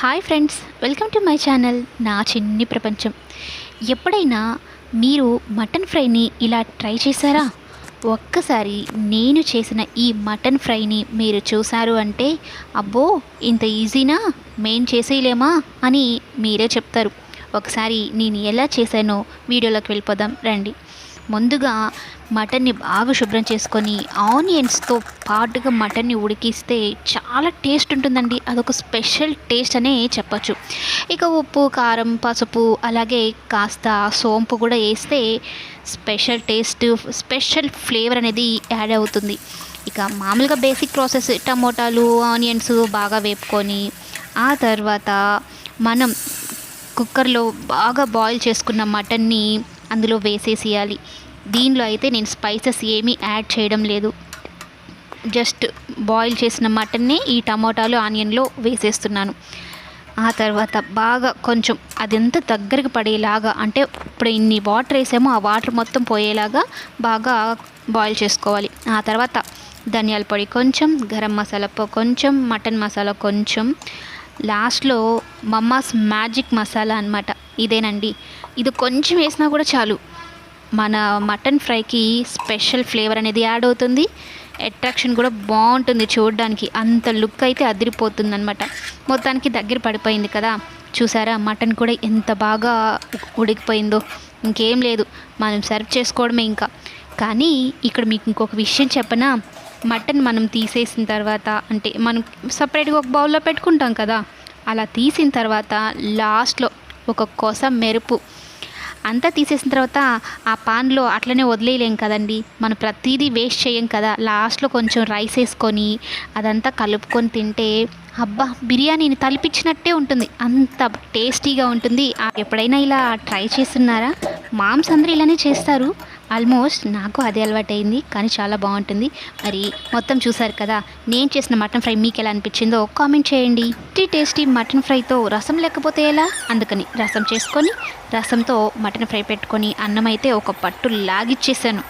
Hi friends, welcome to my channel నా చిన్ని ప్రపంచం. ఎప్పుడైనా మీరు మటన్ ఫ్రైని ఇలా ట్రై చేశారా? ఒక్కసారి నేను చేసిన ఈ మటన్ ఫ్రైని మీరు చూశారు అంటే అబ్బో ఇంత ఈజీనా, మేం చేసేయలేమా అని మీరే చెప్తారు. ఒకసారి నేను ఎలా చేశానో వీడియోలోకి వెళ్ళిపోదాం రండి. ముందుగా మటన్ని బాగా శుభ్రం చేసుకొని ఆనియన్స్తో పాటుగా మటన్ని ఉడికిస్తే చాలా టేస్ట్ ఉంటుందండి. అదొక స్పెషల్ టేస్ట్ అనే చెప్పచ్చు. ఇక ఉప్పు, కారం, పసుపు అలాగే కాస్త సోంపు కూడా వేస్తే స్పెషల్ టేస్ట్, స్పెషల్ ఫ్లేవర్ అనేది యాడ్ అవుతుంది. ఇక మామూలుగా బేసిక్ ప్రాసెస్ టమోటాలు, ఆనియన్స్ బాగా వేపుకొని ఆ తర్వాత మనం కుక్కర్లో బాగా బాయిల్ చేసుకున్న మటన్ని అందులో వేసేసేయాలి. దీనిలో అయితే నేను స్పైసెస్ ఏమీ యాడ్ చేయడం లేదు. జస్ట్ బాయిల్ చేసిన మటన్ని ఈ టమోటాలు, ఆనియన్లో వేసేస్తున్నాను. ఆ తర్వాత బాగా కొంచెం అదంతా దగ్గరికి పడేలాగా, అంటే ఇప్పుడు ఇన్ని వాటర్ వేసామో ఆ వాటర్ మొత్తం పోయేలాగా బాగా బాయిల్ చేసుకోవాలి. ఆ తర్వాత ధనియాల పొడి కొంచెం, గరం మసాలా కొంచెం, మటన్ మసాలా కొంచెం, లాస్ట్లో మమ్మాస్ మ్యాజిక్ మసాలా అన్నమాట. ఇదేనండి, ఇది కొంచెం వేసినా కూడా చాలు. మన మటన్ ఫ్రైకి స్పెషల్ ఫ్లేవర్ అనేది యాడ్ అవుతుంది. అట్రాక్షన్ కూడా బాగుంటుంది చూడడానికి. అంత లుక్ అయితే అదిరిపోతుంది అనమాట. మొత్తానికి దగ్గర పడిపోయింది కదా, చూసారా మటన్ కూడా ఎంత బాగా ఉడికిపోయిందో. ఇంకేం లేదు, మనం సర్వ్ చేసుకోవడమే ఇంకా. కానీ ఇక్కడ మీకు ఇంకొక విషయం చెప్పనా, మటన్ మనం తీసేసిన తర్వాత, అంటే మనం సపరేట్గా ఒక బౌల్లో పెట్టుకుంటాం కదా, అలా తీసిన తర్వాత లాస్ట్లో ఒక కొస మెరుపు అంతా తీసేసిన తర్వాత ఆ పాన్లో అట్లనే వదిలేయలేం కదండి. మనం ప్రతిదీ వేస్ట్ చేయం కదా. లాస్ట్లో కొంచెం రైస్ వేసుకొని అదంతా కలుపుకొని తింటే అబ్బా బిర్యానీని తలిపించినట్టే ఉంటుంది. అంత టేస్టీగా ఉంటుంది. ఎప్పుడైనా ఇలా ట్రై చేస్తున్నారా? మామ్స్ అందరూ ఇలానే చేస్తారు. ఆల్మోస్ట్ నాకు అదే అలవాటైంది, కానీ చాలా బాగుంటుంది. మరి మొత్తం చూసారు కదా, నేను చేసిన మటన్ ఫ్రై మీకు ఎలా అనిపించిందో కామెంట్ చేయండి. టేస్టీ మటన్ ఫ్రైతో రసం లేకపోతే ఎలా? అందుకని రసం చేసుకొని రసంతో మటన్ ఫ్రై పెట్టుకొని అన్నం అయితే ఒక పట్టు లాగిచ్చేసాను.